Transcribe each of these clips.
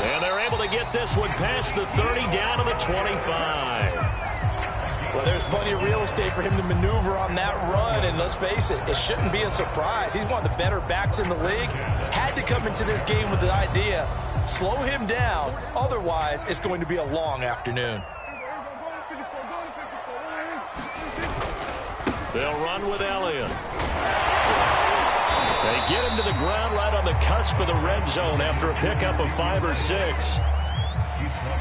And they're able to get this one past the 30 down to the 25. Well, there's plenty of real estate for him to maneuver on that run, and let's face it, it shouldn't be a surprise. He's one of the better backs in the league. Had to come into this game with the idea, slow him down, otherwise it's going to be a long afternoon. They'll run with Elliott. They get him to the ground right on the cusp of the red zone after a pickup of 5 or 6.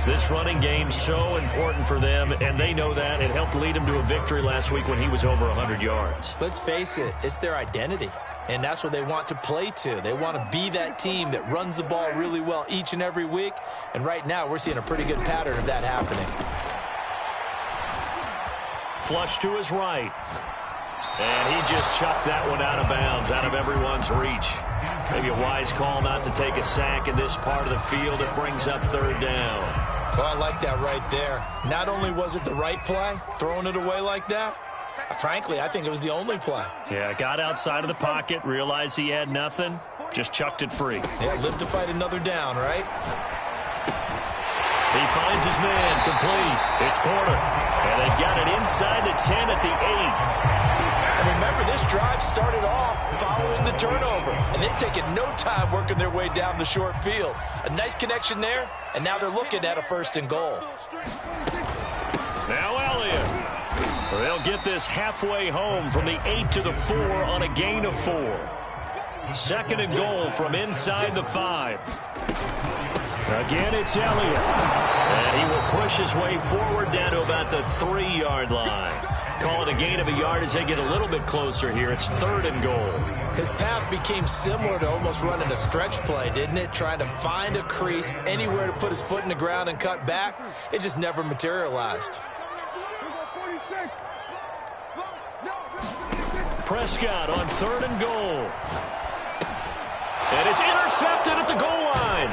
This running game's so important for them, and they know that. It helped lead him to a victory last week when he was over 100 yards. Let's face it, it's their identity, and that's what they want to play to. They want to be that team that runs the ball really well each and every week, and right now we're seeing a pretty good pattern of that happening. Flush to his right. And he just chucked that one out of bounds, out of everyone's reach. Maybe a wise call not to take a sack in this part of the field. It brings up 3rd down. Well, I like that right there. Not only was it the right play, throwing it away like that, frankly, I think it was the only play. Yeah, got outside of the pocket, realized he had nothing, just chucked it free. Yeah, live to fight another down, right? He finds his man, complete. It's Porter. And they've got it inside the 10 at the 8. And remember, this drive started off following the turnover, and they've taken no time working their way down the short field. A nice connection there, and now they're looking at a 1st and goal. Now Elliott. They'll get this halfway home from the 8 to the 4 on a gain of 4. 2nd and goal from inside the 5. Again, it's Elliott. And he will push his way forward down to about the 3-yard line. Call it a gain of a yard as they get a little bit closer here. It's 3rd and goal. His path became similar to almost running a stretch play, didn't it? Trying to find a crease, anywhere to put his foot in the ground and cut back. It just never materialized. Prescott on 3rd and goal. And it's intercepted at the goal line.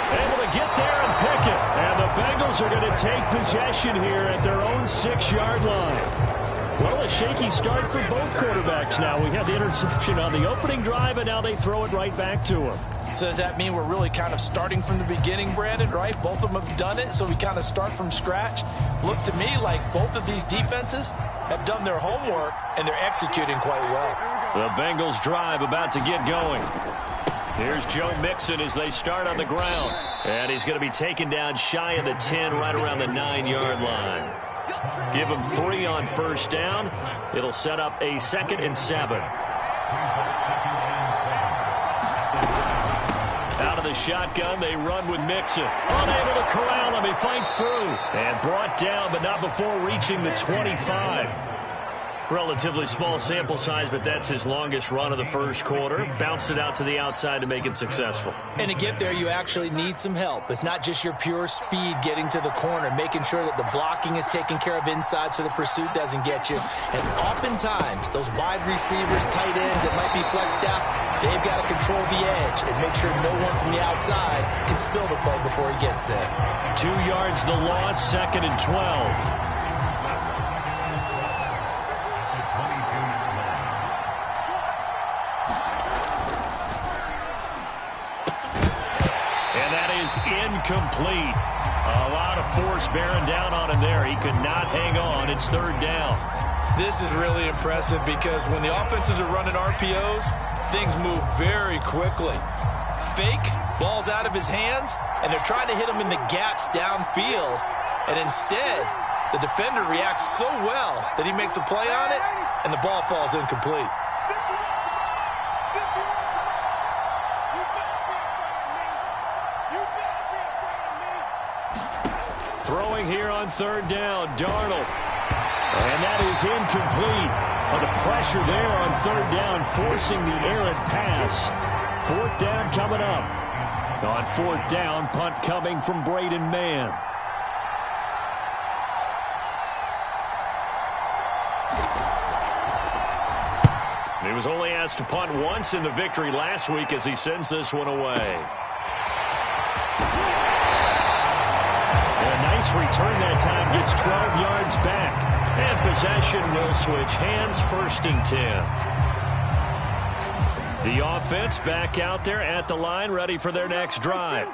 Able to get there and pick it. And the Bengals are going to take possession here at their own 6-yard line. Well, a shaky start for both quarterbacks now. We had the interception on the opening drive, and now they throw it right back to him. So does that mean we're really kind of starting from the beginning, Brandon, right? Both of them have done it, so we kind of start from scratch. Looks to me like both of these defenses have done their homework, and they're executing quite well. The Bengals drive about to get going. Here's Joe Mixon as they start on the ground. And he's going to be taken down shy of the 10, right around the 9-yard line. Give him 3 on 1st down. It'll set up a 2nd and 7. Out of the shotgun, they run with Mixon. Unable to corral him, he fights through. And brought down, but not before reaching the 25. Relatively small sample size, but that's his longest run of the 1st quarter. Bounced it out to the outside to make it successful. And to get there, you actually need some help. It's not just your pure speed getting to the corner, making sure that the blocking is taken care of inside so the pursuit doesn't get you. And oftentimes, those wide receivers, tight ends that might be flexed out, they've got to control the edge and make sure no one from the outside can spill the play before he gets there. 2 yards the loss, 2nd and 12. Incomplete. A lot of force bearing down on him there. He could not hang on. It's 3rd down. This is really impressive because when the offenses are running RPOs, things move very quickly. Fake, ball's out of his hands, and they're trying to hit him in the gaps downfield. And instead, the defender reacts so well that he makes a play on it, and the ball falls incomplete. Throwing here on 3rd down, Darnold. And that is incomplete. The pressure there on 3rd down, forcing the errant pass. 4th down coming up. On 4th down, punt coming from Braden Mann. He was only asked to punt once in the victory last week as he sends this one away. Nice return that time, gets 12 yards back. And possession will switch hands, 1st and 10. The offense back out there at the line, ready for their next drive.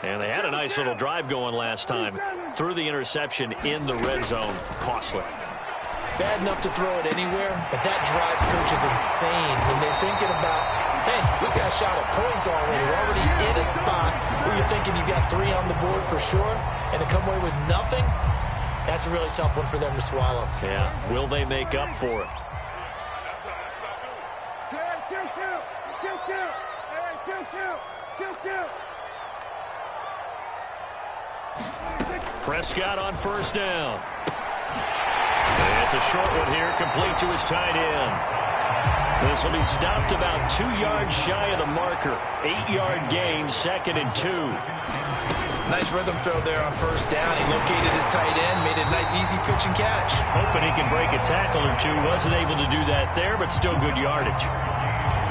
And they had a nice little drive going last time. Threw the interception in the red zone. Costly. Bad enough to throw it anywhere, but that drives coaches insane when they're thinking about, hey, we got a shot at points already. We're already in a spot where you're thinking you got 3 on the board for sure, and to come away with nothing, that's a really tough one for them to swallow. Yeah, will they make up for it? Prescott on first down. It's a short one here, complete to his tight end. This will be stopped about 2 yards shy of the marker. 8-yard gain, 2nd and 2. Nice rhythm throw there on first down. He located his tight end, made a nice easy pitch and catch. Hoping he can break a tackle or two. Wasn't able to do that there, but still good yardage.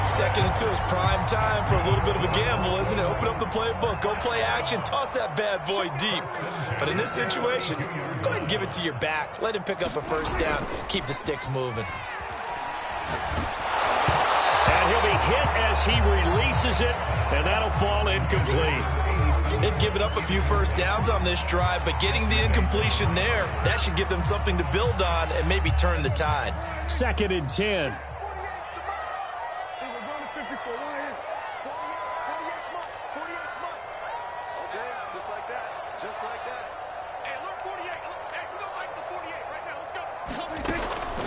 2nd and 2 is prime time for a little bit of a gamble, isn't it? Open up the playbook, go play action, toss that bad boy deep. But in this situation, go ahead and give it to your back. Let him pick up a first down. Keep the sticks moving. And he'll be hit as he releases it, and that'll fall incomplete. They've given up a few first downs on this drive, but getting the incompletion there, that should give them something to build on and maybe turn the tide. 2nd and 10.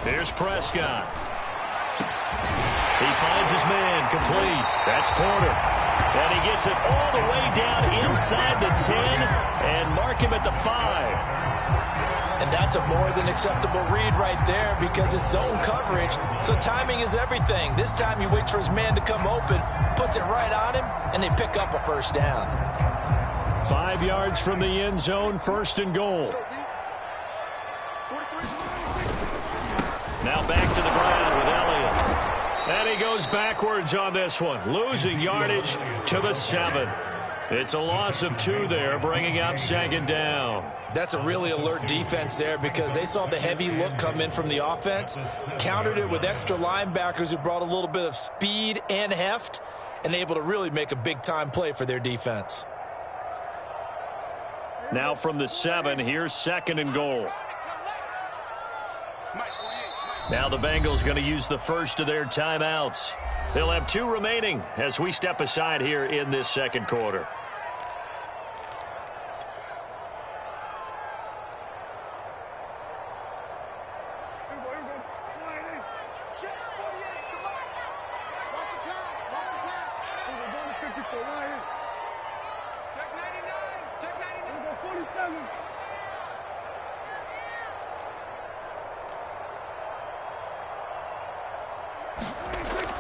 Here's Prescott. He finds his man, complete. That's Porter. And he gets it all the way down inside the 10 and mark him at the 5. And that's a more than acceptable read right there because it's zone coverage, so timing is everything. This time he waits for his man to come open, puts it right on him, and they pick up a first down. 5 yards from the end zone, 1st and goal. Now back to the ground with Elliott. And he goes backwards on this one, losing yardage to the 7. It's a loss of 2 there, bringing up 2nd down. That's a really alert defense there because they saw the heavy look come in from the offense, countered it with extra linebackers who brought a little bit of speed and heft, and able to really make a big-time play for their defense. Now from the 7, here's 2nd and goal. Now the Bengals going to use the first of their timeouts. They'll have 2 remaining as we step aside here in this 2nd quarter.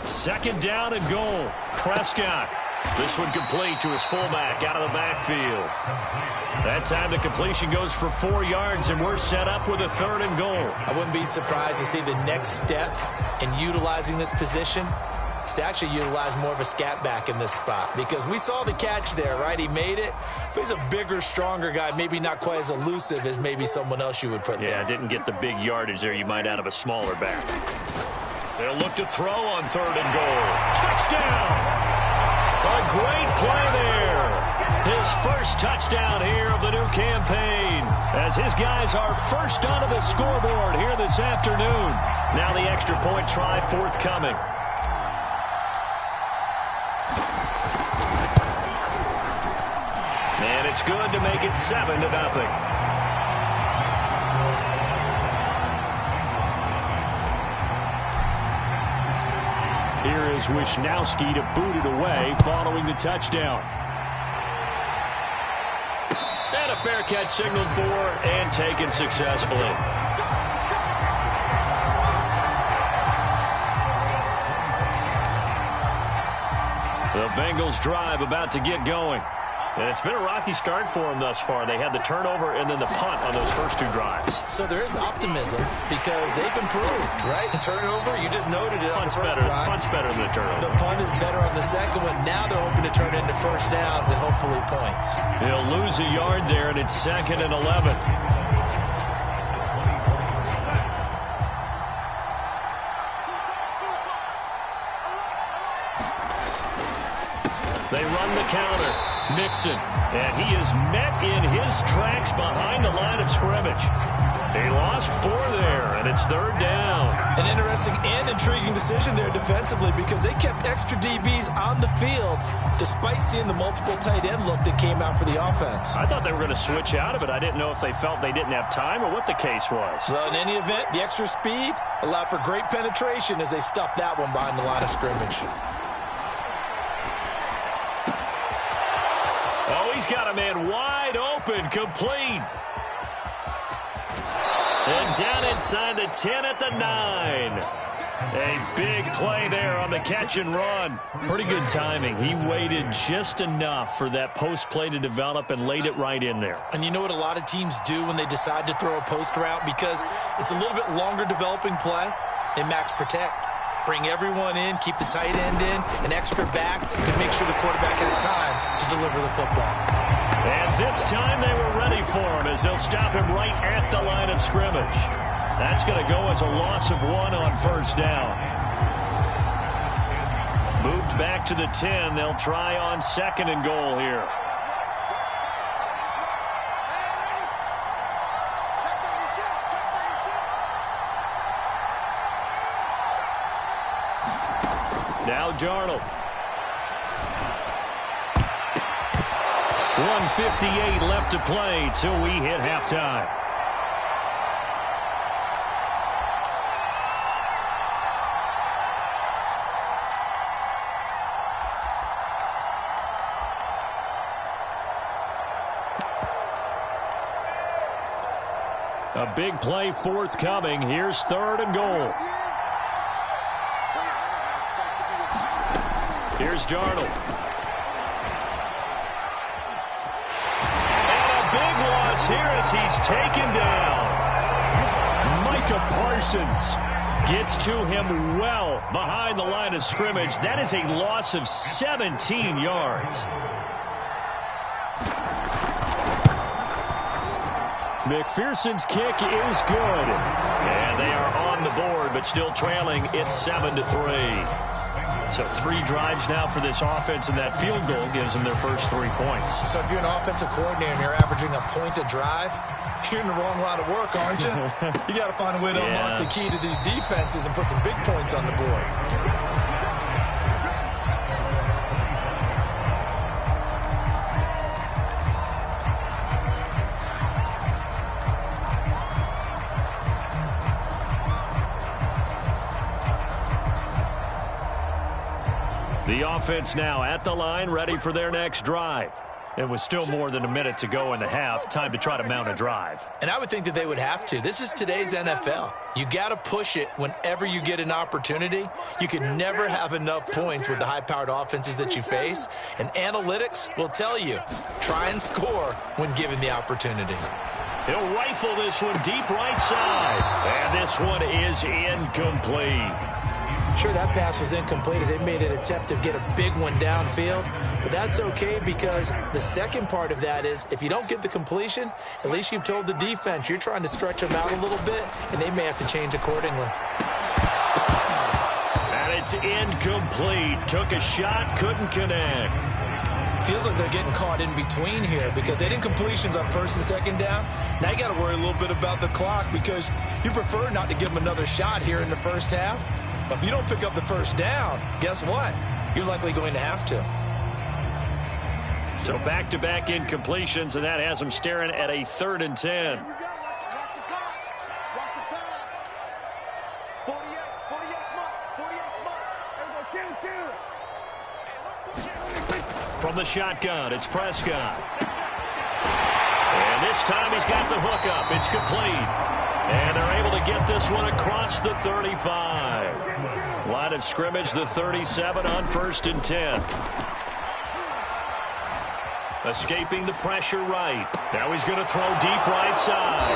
Second down and goal. Prescott. This one complete to his fullback out of the backfield. That time the completion goes for 4 yards, and we're set up with a 3rd and goal. I wouldn't be surprised to see the next step in utilizing this position is to actually utilize more of a scat back in this spot because we saw the catch there, right? He made it, but he's a bigger, stronger guy, maybe not quite as elusive as maybe someone else you would put there. Yeah, didn't get the big yardage there you might out of a smaller back. They'll look to throw on 3rd and goal. Touchdown! A great play there. His first touchdown here of the new campaign as his guys are first onto the scoreboard here this afternoon. Now the extra point try forthcoming. And it's good to make it 7-0. Here is Wisnowski to boot it away following the touchdown. And a fair catch signaled for and taken successfully. The Bengals drive about to get going. And it's been a rocky start for them thus far. They had the turnover and then the punt on those first 2 drives. So there is optimism because they've improved, right? The turnover, you just noted it. Punt's better than the turnover. The punt is better on the second one. Now they're hoping to turn it into first downs and hopefully points. He'll lose a yard there, and it's 2nd and 11. They run the counter. Nixon, and he is met in his tracks behind the line of scrimmage. He lost 4 there, and it's 3rd down. An interesting and intriguing decision there defensively because they kept extra DBs on the field despite seeing the multiple tight end look that came out for the offense. I thought they were going to switch out of it. I didn't know if they felt they didn't have time or what the case was. Well, in any event, the extra speed allowed for great penetration as they stuffed that one behind the line of scrimmage. Oh, he's got a man wide open, complete. And down inside the 10 at the 9. A big play there on the catch and run. Pretty good timing. He waited just enough for that post play to develop and laid it right in there. And you know what a lot of teams do when they decide to throw a post route? Because it's a little bit longer developing play. They max protect. Bring everyone in, keep the tight end in, an extra back, and make sure the quarterback has time to deliver the football. And this time they were ready for him as they'll stop him right at the line of scrimmage. That's going to go as a loss of 1 on 1st down. Moved back to the 10. They'll try on 2nd and goal here. Now Darnold. 1:58 left to play till we hit halftime. A big play forthcoming. Here's 3rd and goal. Here's Darnold. And a big loss here as he's taken down. Micah Parsons gets to him well behind the line of scrimmage. That is a loss of 17 yards. McPherson's kick is good. And they are on the board, but still trailing. It's 7-3. So 3 drives now for this offense, and that field goal gives them their first 3 points. So if you're an offensive coordinator and you're averaging a point a drive, you're in the wrong line of work, aren't you? You got to find a way to unlock the key to these defenses and put some big points on the board. The offense now at the line, ready for their next drive. It was still more than a minute to go in the half. Time to try to mount a drive. And I would think that they would have to. This is today's NFL. You got to push it whenever you get an opportunity. You can never have enough points with the high-powered offenses that you face. And analytics will tell you, try and score when given the opportunity. He'll rifle this one deep right side. And this one is incomplete. Sure, that pass was incomplete as they made an attempt to get a big one downfield. But that's okay because the second part of that is if you don't get the completion, at least you've told the defense you're trying to stretch them out a little bit, and they may have to change accordingly. And it's incomplete. Took a shot, couldn't connect. Feels like they're getting caught in between here because they didn't completions on 1st and 2nd down. Now you got to worry a little bit about the clock because you prefer not to give them another shot here in the first half. But if you don't pick up the 1st down, guess what? You're likely going to have to. So back-to-back incompletions, and that has them staring at a 3rd and 10. From the shotgun, it's Prescott. And this time he's got the hook up. It's complete. And they're able to get this one across the 35. Line of scrimmage, the 37 on 1st and 10. Escaping the pressure right. Now he's going to throw deep right side.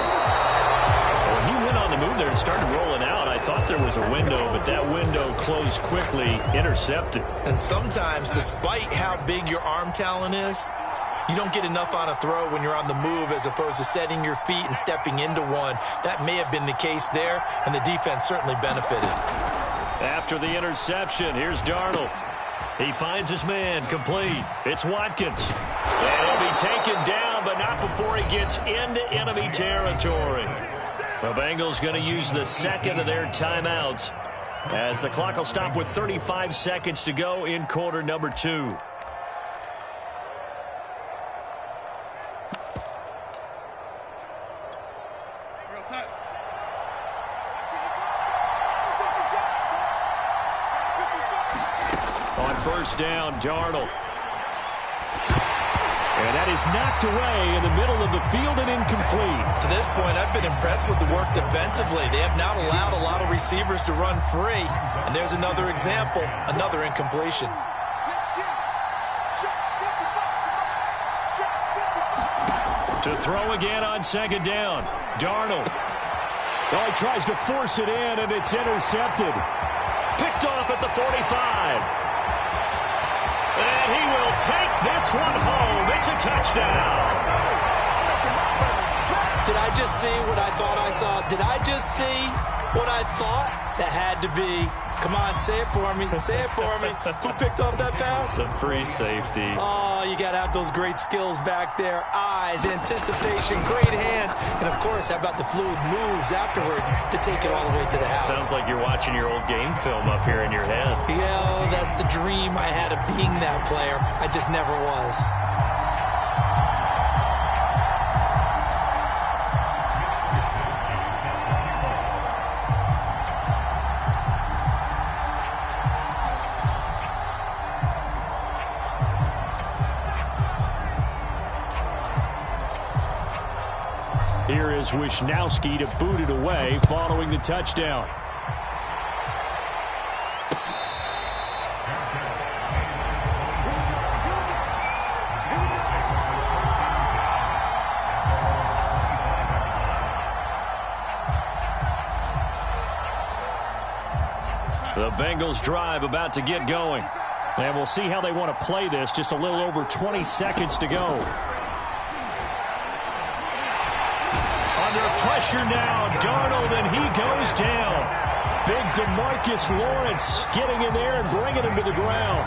When he went on the move there and started rolling out, I thought there was a window, but that window closed quickly, intercepted. And sometimes, despite how big your arm talent is, you don't get enough on a throw when you're on the move as opposed to setting your feet and stepping into one. That may have been the case there, and the defense certainly benefited. After the interception, here's Darnold. He finds his man, complete. It's Watkins. And he'll be taken down, but not before he gets into enemy territory. The Bengals going to use the second of their timeouts as the clock will stop with 35 seconds to go in quarter number 2. On first down, Darnold. And that is knocked away in the middle of the field and incomplete. To this point, I've been impressed with the work defensively. They have not allowed a lot of receivers to run free. And there's another example, another incompletion. To throw again on second down, Darnold. Oh, he tries to force it in, and it's intercepted. Picked off at the 45. And he will take this one home. It's a touchdown. Did I just see what I thought I saw? Did I just see what I thought? That had to be. Come on, say it for me. Say it for me. Who picked up that pass? The free safety. Oh, you got to have those great skills back there. Eyes, anticipation, great hands. And, of course, how about the fluid moves afterwards to take it all the way to the house? Sounds like you're watching your old game film up here in your head. Yeah, that's the dream I had of being that player. I just never was. Here is Wisnowski to boot it away following the touchdown. The Bengals drive about to get going. And we'll see how they want to play this. Just a little over 20 seconds to go. Under pressure now, Darnold, and he goes down. Big DeMarcus Lawrence getting in there and bringing him to the ground.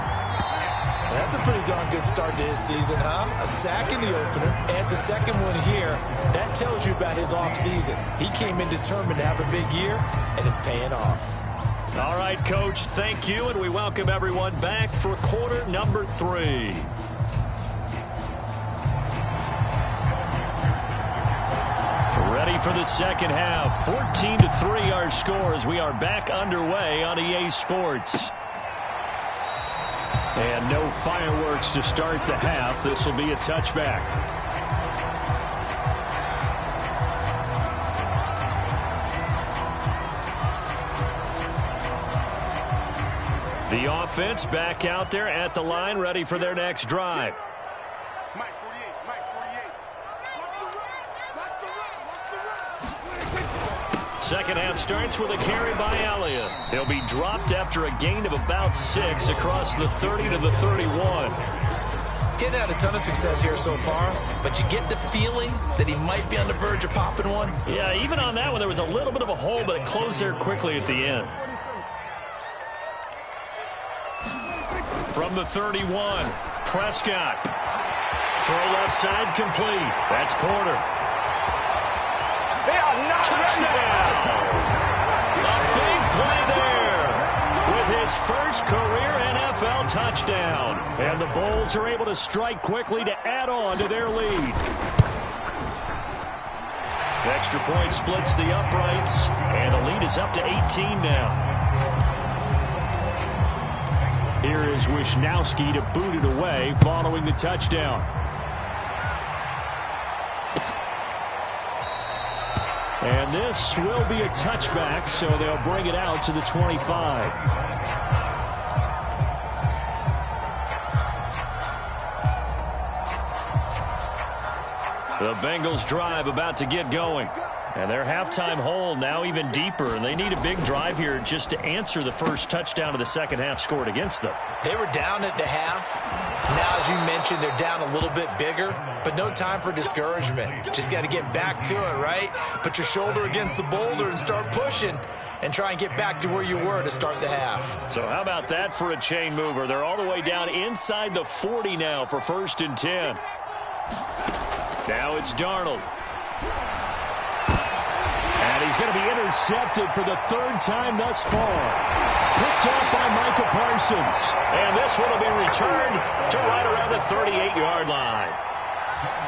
That's a pretty darn good start to his season, huh? A sack in the opener, adds a second one here. That tells you about his offseason. He came in determined to have a big year, and it's paying off. All right, Coach, thank you, and we welcome everyone back for quarter number 3. Ready for the second half. 14-3 our score as we are back underway on EA Sports. And no fireworks to start the half. This will be a touchback. The offense back out there at the line, ready for their next drive. Second half starts with a carry by Elliott. He'll be dropped after a gain of about 6 across the 30 to the 31. Getting had a ton of success here so far, but you get the feeling that he might be on the verge of popping one. Yeah, even on that one, there was a little bit of a hole, but it closed there quickly at the end. From the 31, Prescott. Throw left side complete. That's Porter. Touchdown! A big play there with his first career NFL touchdown. And the Bulls are able to strike quickly to add on to their lead. The extra point splits the uprights, and the lead is up to 18 now. Here is Wisnowski to boot it away following the touchdown. And this will be a touchback, so they'll bring it out to the 25. The Bengals drive about to get going. And their halftime hole now even deeper, and they need a big drive here just to answer the first touchdown of the second half scored against them. They were down at the half. Now, as you mentioned, they're down a little bit bigger, but no time for discouragement. Just got to get back to it, right? Put your shoulder against the boulder and start pushing and try and get back to where you were to start the half. So how about that for a chain mover? They're all the way down inside the 40 now for 1st and 10. Now it's Darnold. And he's going to be intercepted for the third time thus far. Picked off by Micah Parsons. And this one will be returned to right around the 38-yard line.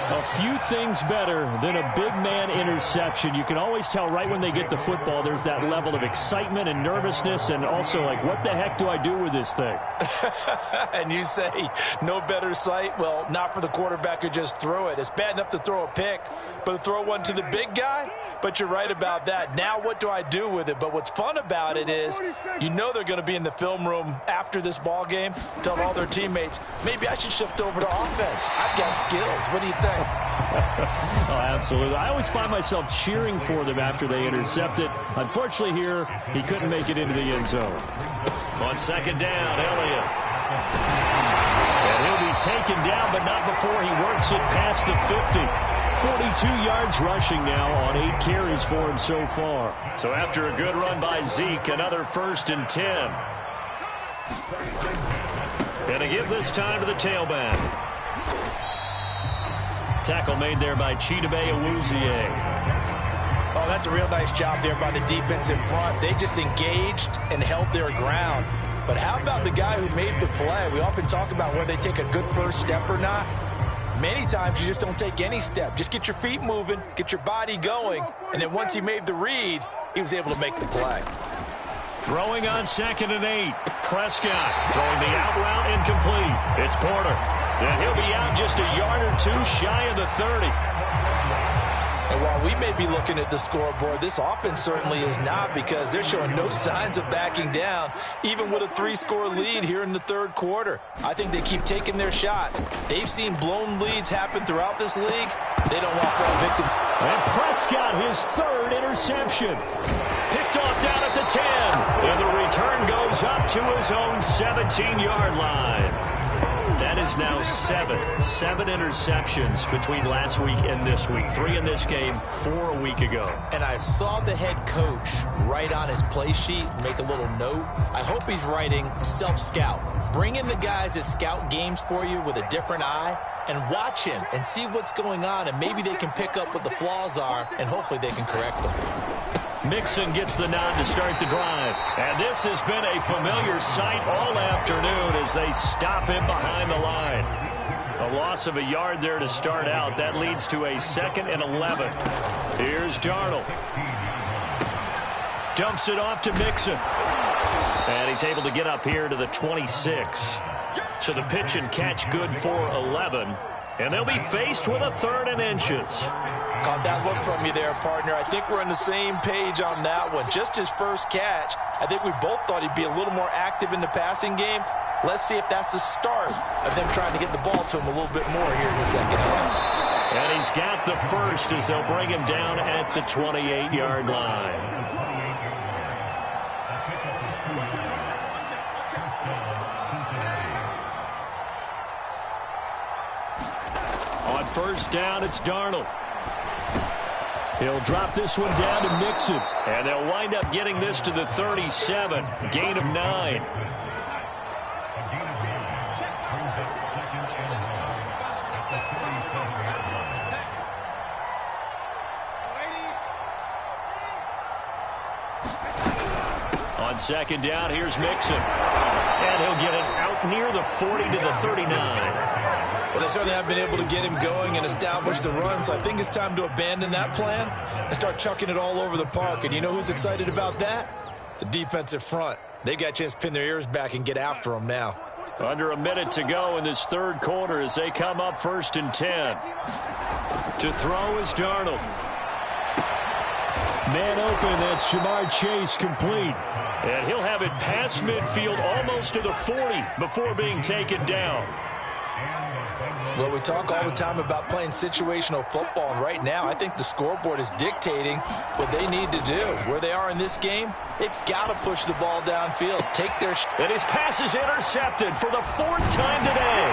A few things better than a big man interception. You can always tell right when they get the football, there's that level of excitement and nervousness, and also like, what the heck do I do with this thing? And you say, no better sight? Well, not for the quarterback who just threw it. It's bad enough to throw a pick, but to throw one to the big guy? But you're right about that. Now what do I do with it? But what's fun about it is, you know they're going to be in the film room after this ball game, tell all their teammates, maybe I should shift over to offense. I've got skills. What do you think? Oh, absolutely. I always find myself cheering for them after they intercept it. Unfortunately here, he couldn't make it into the end zone. On second down, Elliott. And he'll be taken down, but not before he works it past the 50. 42 yards rushing now on 8 carries for him so far. So after a good run by Zeke, another 1st and 10. And to give this time to the tailback. Tackle made there by Chidobe Awuzie. Oh, that's a real nice job there by the defensive front. They just engaged and held their ground. But how about the guy who made the play? We often talk about whether they take a good first step or not. Many times you just don't take any step. Just get your feet moving, get your body going, and then once he made the read, he was able to make the play. Throwing on 2nd and 8. Prescott throwing the out route incomplete. It's Porter. And he'll be out just a yard or two shy of the 30. And while we may be looking at the scoreboard, this offense certainly is not, because they're showing no signs of backing down, even with a 3-score lead here in the third quarter. I think they keep taking their shots. They've seen blown leads happen throughout this league. They don't want that victim. And Prescott, his 3rd interception. Picked off down at the 10. And the return goes up to his own 17-yard line. That is now 7 interceptions between last week and this week. 3 in this game, 4 a week ago. And I saw the head coach write on his play sheet, make a little note. I hope he's writing self-scout. Bring in the guys that scout games for you with a different eye and watch him and see what's going on, and maybe they can pick up what the flaws are, and hopefully they can correct them. Mixon gets the nod to start the drive. And this has been a familiar sight all afternoon as they stop him behind the line. A loss of a yard there to start out. That leads to a 2nd and 11. Here's Darnold. Dumps it off to Mixon. And he's able to get up here to the 26. So the pitch and catch good for 11. And they'll be faced with a 3rd and inches. Caught that look from you there, partner. I think we're on the same page on that one. Just his first catch. I think we both thought he'd be a little more active in the passing game. Let's see if that's the start of them trying to get the ball to him a little bit more here in the second half. And he's got the first as they'll bring him down at the 28-yard line. On first down, it's Darnold. He'll drop this one down to Mixon. And they'll wind up getting this to the 37. Gain of 9. On second down, here's Mixon. And he'll get it out near the 40 to the 39. Well, they certainly have been able to get him going and establish the run, so I think it's time to abandon that plan and start chucking it all over the park. And you know who's excited about that? The defensive front. They got a chance to pin their ears back and get after them now. Under a minute to go in this third quarter as they come up 1st and 10. To throw is Darnold. Man open, that's Jamar Chase complete. And he'll have it past midfield almost to the 40 before being taken down. Well, we talk all the time about playing situational football, and right now I think the scoreboard is dictating what they need to do. Where they are in this game, they've got to push the ball downfield, take their and his pass is intercepted for the 4th time today.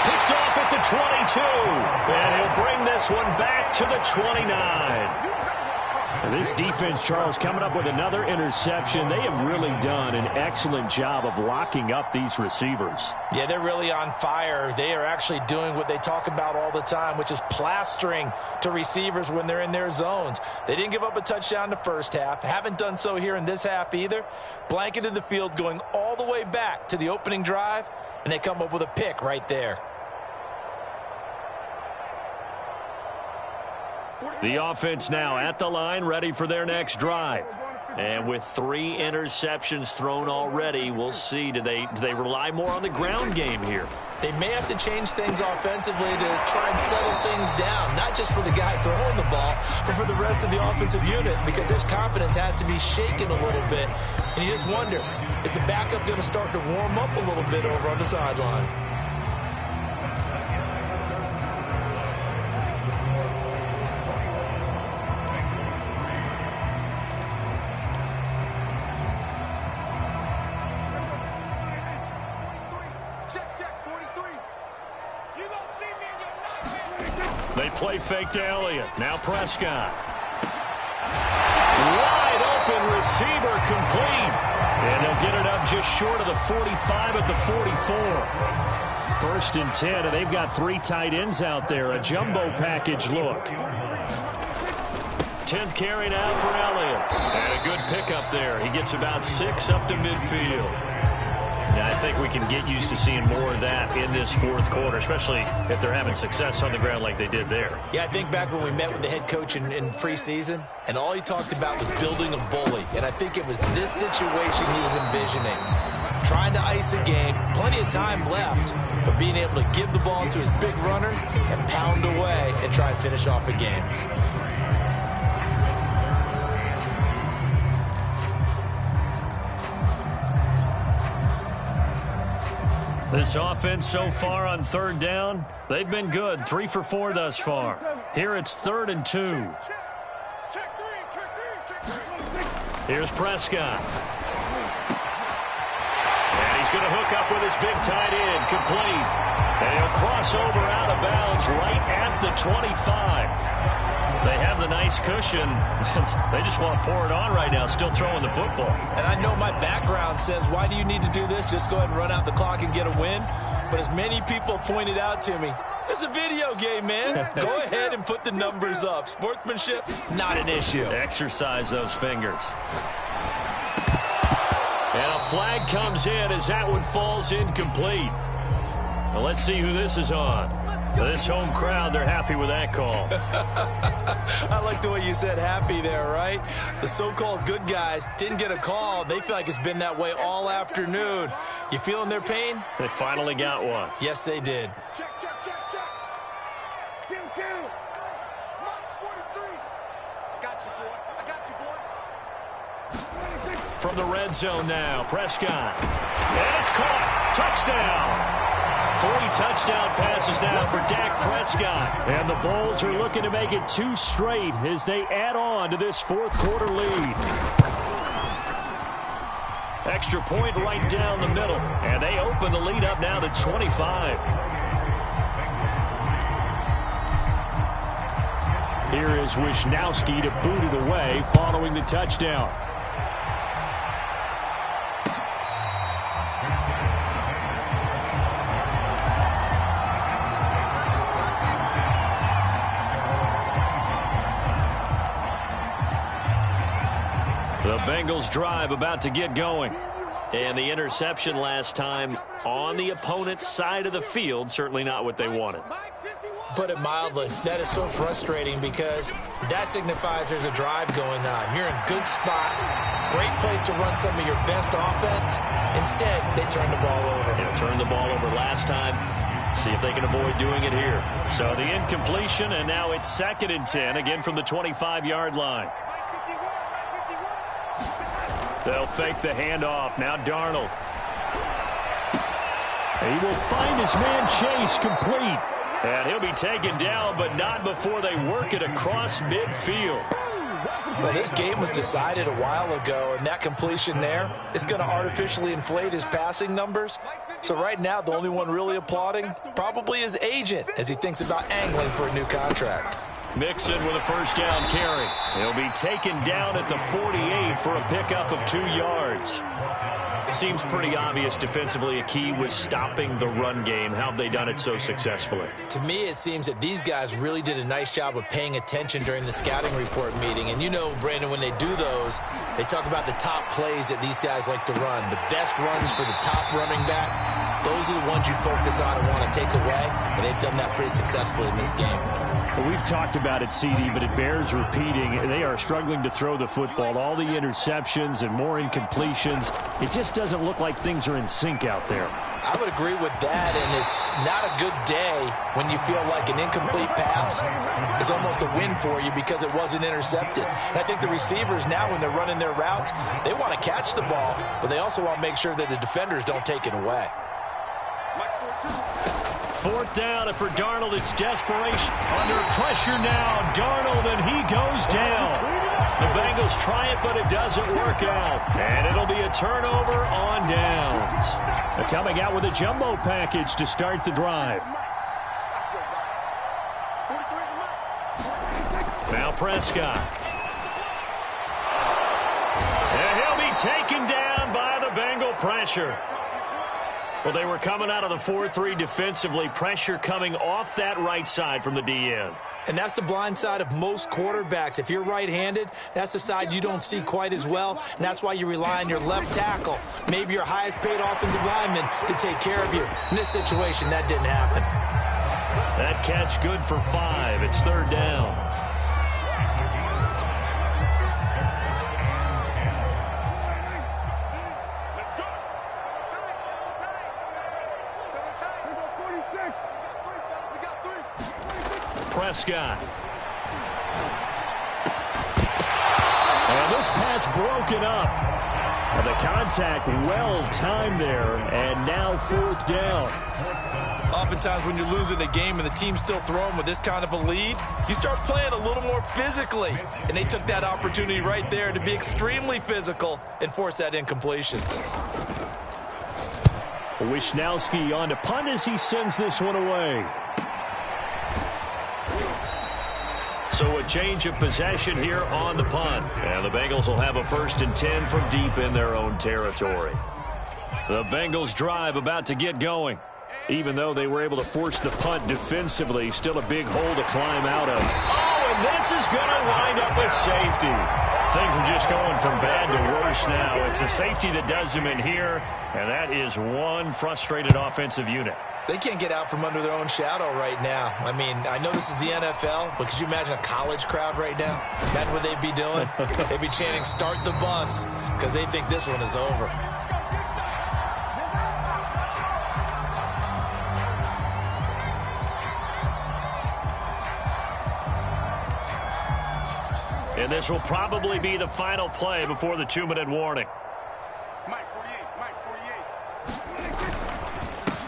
Picked off at the 22, and he'll bring this one back to the 29. This defense, Charles, coming up with another interception. They have really done an excellent job of locking up these receivers. Yeah, they're really on fire. They are actually doing what they talk about all the time, which is plastering to receivers when they're in their zones. They didn't give up a touchdown in the first half. Haven't done so here in this half either. Blanketed the field going all the way back to the opening drive, and they come up with a pick right there. The offense now at the line, ready for their next drive. And with 3 interceptions thrown already, we'll see, do they rely more on the ground game here? They may have to change things offensively to try and settle things down, not just for the guy throwing the ball, but for the rest of the offensive unit, because their confidence has to be shaken a little bit. And you just wonder, is the backup going to start to warm up a little bit over on the sideline? They play fake to Elliott. Now Prescott. Wide open receiver complete. And they'll get it up just short of the 45 at the 44. 1st and 10, and they've got 3 tight ends out there. A jumbo package look. 10th carry now for Elliott. And a good pickup there. He gets about 6 up to midfield. Yeah, I think we can get used to seeing more of that in this 4th quarter, especially if they're having success on the ground like they did there. Yeah, I think back when we met with the head coach in preseason, and all he talked about was building a bully. And I think it was this situation he was envisioning. Trying to ice a game, plenty of time left, but being able to give the ball to his big runner and pound away and try and finish off a game. This offense so far on 3rd down, they've been good. 3 for 4 thus far. Here it's 3rd and 2. Here's Prescott. And he's going to hook up with his big tight end, complete. And he'll cross over out of bounds right at the 25. They have the nice cushion. They just want to pour it on right now, still throwing the football. And I know my background says, why do you need to do this? Just go ahead and run out the clock and get a win. But as many people pointed out to me, this is a video game, man. Go ahead and put the numbers up. Sportsmanship, not an issue. Exercise those fingers. And a flag comes in as that one falls incomplete. Well, let's see who this is on. This home crowd, they're happy with that call. I like the way you said happy there, right? The so-called good guys didn't get a call. They feel like it's been that way all afternoon. You feeling their pain? They finally got one. Yes, they did. Check. Q. Mark 43. I got you, boy. From the red zone now, Prescott. And it's caught. Touchdown. 3 touchdown passes now for Dak Prescott. And the Bulls are looking to make it 2 straight as they add on to this 4th quarter lead. Extra point right down the middle. And they open the lead up now to 25. Here is Wisnowski to boot it away following the touchdown. The Bengals drive about to get going. And the interception last time on the opponent's side of the field, certainly not what they wanted. Put it mildly, that is so frustrating because that signifies there's a drive going on. You're in a good spot, great place to run some of your best offense. Instead, they turn the ball over. Yeah, turned the ball over last time. See if they can avoid doing it here. So the incompletion, and now it's 2nd and 10, again from the 25-yard line. They'll fake the handoff. Now Darnold. He will find his man Chase complete. And he'll be taken down, but not before they work it across midfield. Well, this game was decided a while ago, and that completion there is going to artificially inflate his passing numbers. So right now, the only one really applauding probably his agent as he thinks about angling for a new contract. Mixon with a first down carry. He'll be taken down at the 48 for a pickup of 2 yards. Seems pretty obvious defensively a key was stopping the run game. How have they done it so successfully? To me, it seems that these guys really did a nice job of paying attention during the scouting report meeting. And you know, Brandon, when they do those, they talk about the top plays that these guys like to run. The best runs for the top running back, those are the ones you focus on and want to take away. And they've done that pretty successfully in this game. Well, we've talked about it, CD, but it bears repeating. They are struggling to throw the football. All the interceptions and more incompletions. It just doesn't look like things are in sync out there. I would agree with that, and it's not a good day when you feel like an incomplete pass is almost a win for you because it wasn't intercepted. And I think the receivers now, when they're running their routes, they want to catch the ball, but they also want to make sure that the defenders don't take it away. Fourth down, and for Darnold, it's desperation. Under pressure now, Darnold, and he goes down. The Bengals try it, but it doesn't work out. And it'll be a turnover on downs. They're coming out with a jumbo package to start the drive. Now Prescott. And he'll be taken down by the Bengal pressure. Well, they were coming out of the 4-3 defensively. Pressure coming off that right side from the DN. And that's the blind side of most quarterbacks. If you're right-handed, that's the side you don't see quite as well, and that's why you rely on your left tackle, maybe your highest-paid offensive lineman, to take care of you. In this situation, that didn't happen. That catch good for 5. It's third down. Prescott. And this pass broken up. And the contact well-timed there, and now fourth down. Oftentimes when you're losing a game and the team's still throwing with this kind of a lead, you start playing a little more physically. And they took that opportunity right there to be extremely physical and force that incompletion. Wisnowski on to punt as he sends this one away. So a change of possession here on the punt. And the Bengals will have a 1st and 10 from deep in their own territory. The Bengals drive about to get going. Even though they were able to force the punt defensively, still a big hole to climb out of. Oh, and this is going to wind up with safety. Things are just going from bad to worse now. It's a safety that does them in here, and that is one frustrated offensive unit. They can't get out from under their own shadow right now. I mean, I know this is the NFL, but could you imagine a college crowd right now? Imagine what they'd be doing. They'd be chanting, "Start the bus," because they think this one is over. And this will probably be the final play before the 2-minute warning. Mike 48, Mike 48.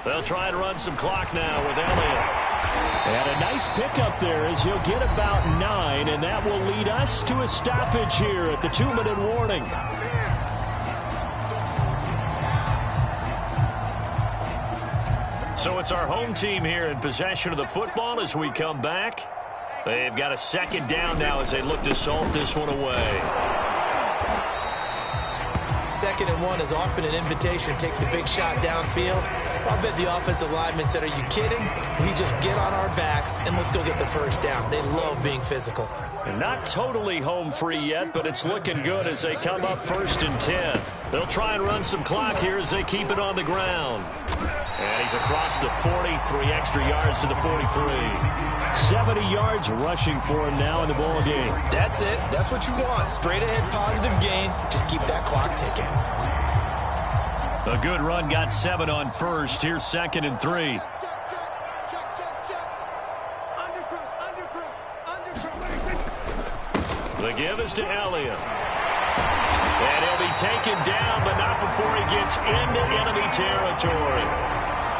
They'll try and run some clock now with Elliott. And a nice pickup there as he'll get about 9, and that will lead us to a stoppage here at the 2-minute warning. So it's our home team here in possession of the football as we come back. They've got a 2nd down now as they look to salt this one away. 2nd and 1 is often an invitation to take the big shot downfield. I bet the offensive lineman said, "Are you kidding? We just get on our backs and let's go get the 1st down." They love being physical. And not totally home free yet, but it's looking good as they come up 1st and 10. They'll try and run some clock here as they keep it on the ground. And he's across the 40, 3 extra yards to the 43. 70 yards rushing for him now in the ball game. That's it. That's what you want. Straight ahead positive gain. Just keep that clock ticking. A good run got 7 on 1st. Here's 2nd and 3. The give is to Elliott. And he'll be taken down, but not before he gets into enemy territory.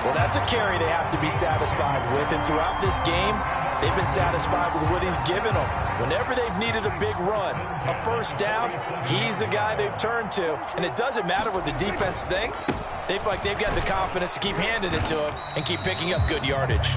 Well, that's a carry they have to be satisfied with. And throughout this game, they've been satisfied with what he's given them. Whenever they've needed a big run, a 1st down, he's the guy they've turned to. And it doesn't matter what the defense thinks. They feel like they've got the confidence to keep handing it to him and keep picking up good yardage.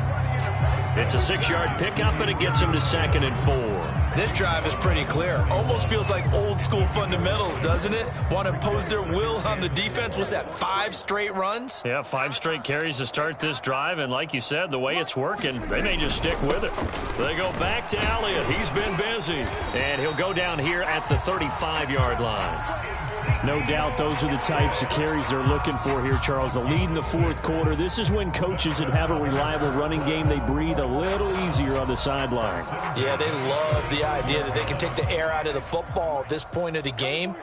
It's a 6-yard pickup, and it gets him to 2nd and 4. This drive is pretty clear. Almost feels like old school fundamentals, doesn't it? Want to impose their will on the defense. What's that, 5 straight runs? Yeah, 5 straight carries to start this drive, and like you said, the way it's working, they may just stick with it. They go back to Elliott. He's been busy, and he'll go down here at the 35-yard line. No doubt those are the types of carries they're looking for here, Charles. The lead in the fourth quarter. This is when coaches that have a reliable running game, they breathe a little easier on the sideline. Yeah, they love the idea that they can take the air out of the football at this point of the game.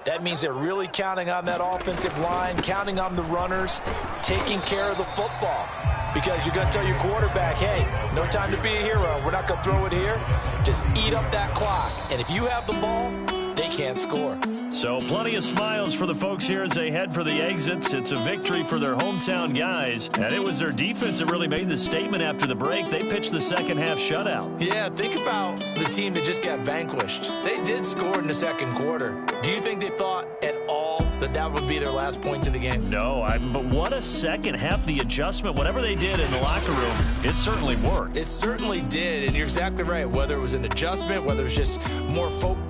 That means they're really counting on that offensive line, counting on the runners, taking care of the football. Because you're going to tell your quarterback, hey, no time to be a hero. We're not going to throw it here. Just eat up that clock. And if you have the ball, they can't score. So plenty of smiles for the folks here as they head for the exits. It's a victory for their hometown guys. And it was their defense that really made the statement after the break. They pitched the second-half shutout. Yeah, think about the team that just got vanquished. They did score in the second quarter. Do you think they thought at all that that would be their last points of the game? No, but what a second half. The adjustment, whatever they did in the locker room, it certainly worked. It certainly did, and you're exactly right. Whether it was an adjustment, whether it was just more focus